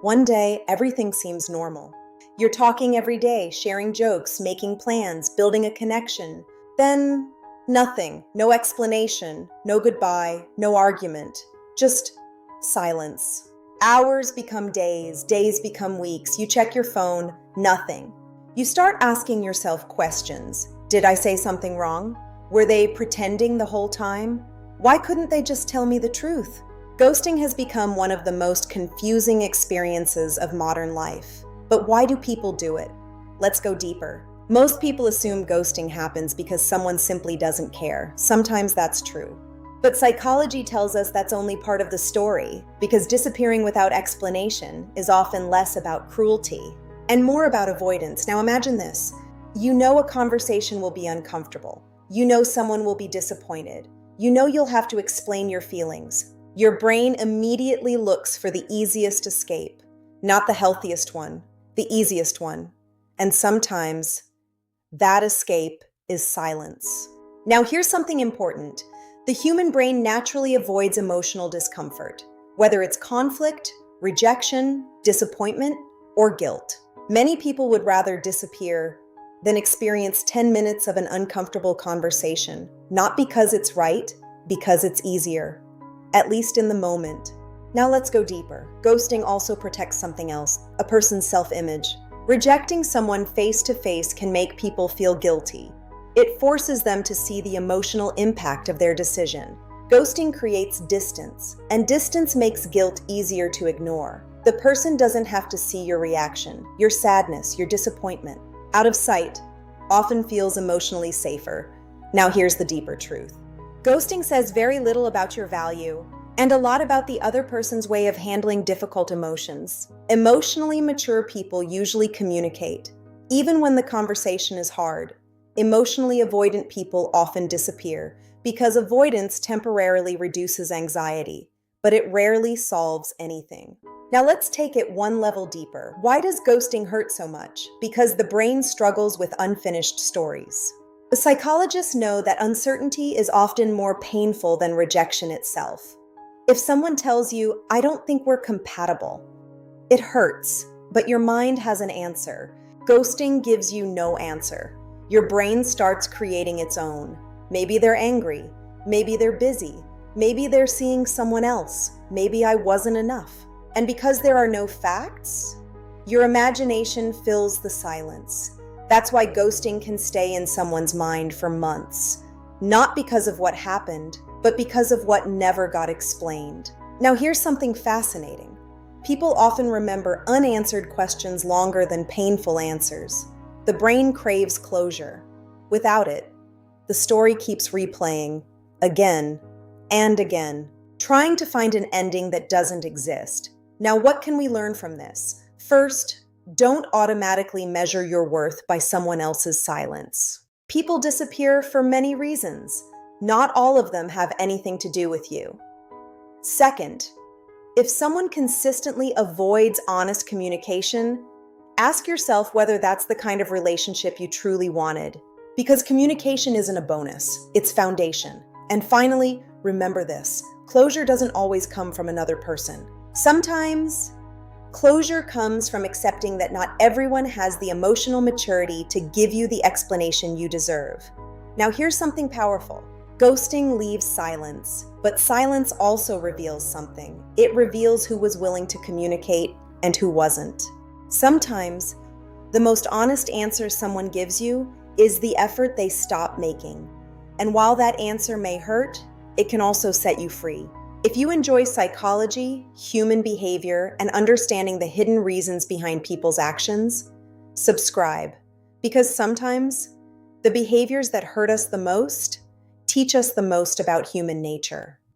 One day, everything seems normal. You're talking every day, sharing jokes, making plans, building a connection. Then, nothing. No explanation, no goodbye, no argument. Just silence. Hours become days, days become weeks. You check your phone, nothing. You start asking yourself questions. Did I say something wrong? Were they pretending the whole time? Why couldn't they just tell me the truth? Ghosting has become one of the most confusing experiences of modern life. But why do people do it? Let's go deeper. Most people assume ghosting happens because someone simply doesn't care. Sometimes that's true. But psychology tells us that's only part of the story, because disappearing without explanation is often less about cruelty and more about avoidance. Now imagine this. You know a conversation will be uncomfortable. You know someone will be disappointed. You know you'll have to explain your feelings. Your brain immediately looks for the easiest escape, not the healthiest one, the easiest one. And sometimes that escape is silence. Now here's something important. The human brain naturally avoids emotional discomfort, whether it's conflict, rejection, disappointment, or guilt. Many people would rather disappear than experience 10 minutes of an uncomfortable conversation, not because it's right, because it's easier, at least in the moment. Now let's go deeper. Ghosting also protects something else, a person's self-image. Rejecting someone face-to-face can make people feel guilty. It forces them to see the emotional impact of their decision. Ghosting creates distance, and distance makes guilt easier to ignore. The person doesn't have to see your reaction, your sadness, your disappointment. Out of sight often feels emotionally safer. Now here's the deeper truth. Ghosting says very little about your value and a lot about the other person's way of handling difficult emotions. Emotionally mature people usually communicate, even when the conversation is hard. Emotionally avoidant people often disappear because avoidance temporarily reduces anxiety, but it rarely solves anything. Now let's take it one level deeper. Why does ghosting hurt so much? Because the brain struggles with unfinished stories. The psychologists know that uncertainty is often more painful than rejection itself. If someone tells you, "I don't think we're compatible," it hurts, but your mind has an answer. Ghosting gives you no answer. Your brain starts creating its own. Maybe they're angry. Maybe they're busy. Maybe they're seeing someone else. Maybe I wasn't enough. And because there are no facts, your imagination fills the silence. That's why ghosting can stay in someone's mind for months. Not because of what happened, but because of what never got explained. Now here's something fascinating. People often remember unanswered questions longer than painful answers. The brain craves closure. Without it, the story keeps replaying again and again, trying to find an ending that doesn't exist. Now, what can we learn from this? First, don't automatically measure your worth by someone else's silence. People disappear for many reasons. Not all of them have anything to do with you. Second, if someone consistently avoids honest communication, ask yourself whether that's the kind of relationship you truly wanted. Because communication isn't a bonus, it's foundation. And finally, remember this: closure doesn't always come from another person. Sometimes, closure comes from accepting that not everyone has the emotional maturity to give you the explanation you deserve. Now here's something powerful. Ghosting leaves silence, but silence also reveals something. It reveals who was willing to communicate and who wasn't. Sometimes, the most honest answer someone gives you is the effort they stop making. And while that answer may hurt, it can also set you free. If you enjoy psychology, human behavior, and understanding the hidden reasons behind people's actions, subscribe. Because sometimes, the behaviors that hurt us the most teach us the most about human nature.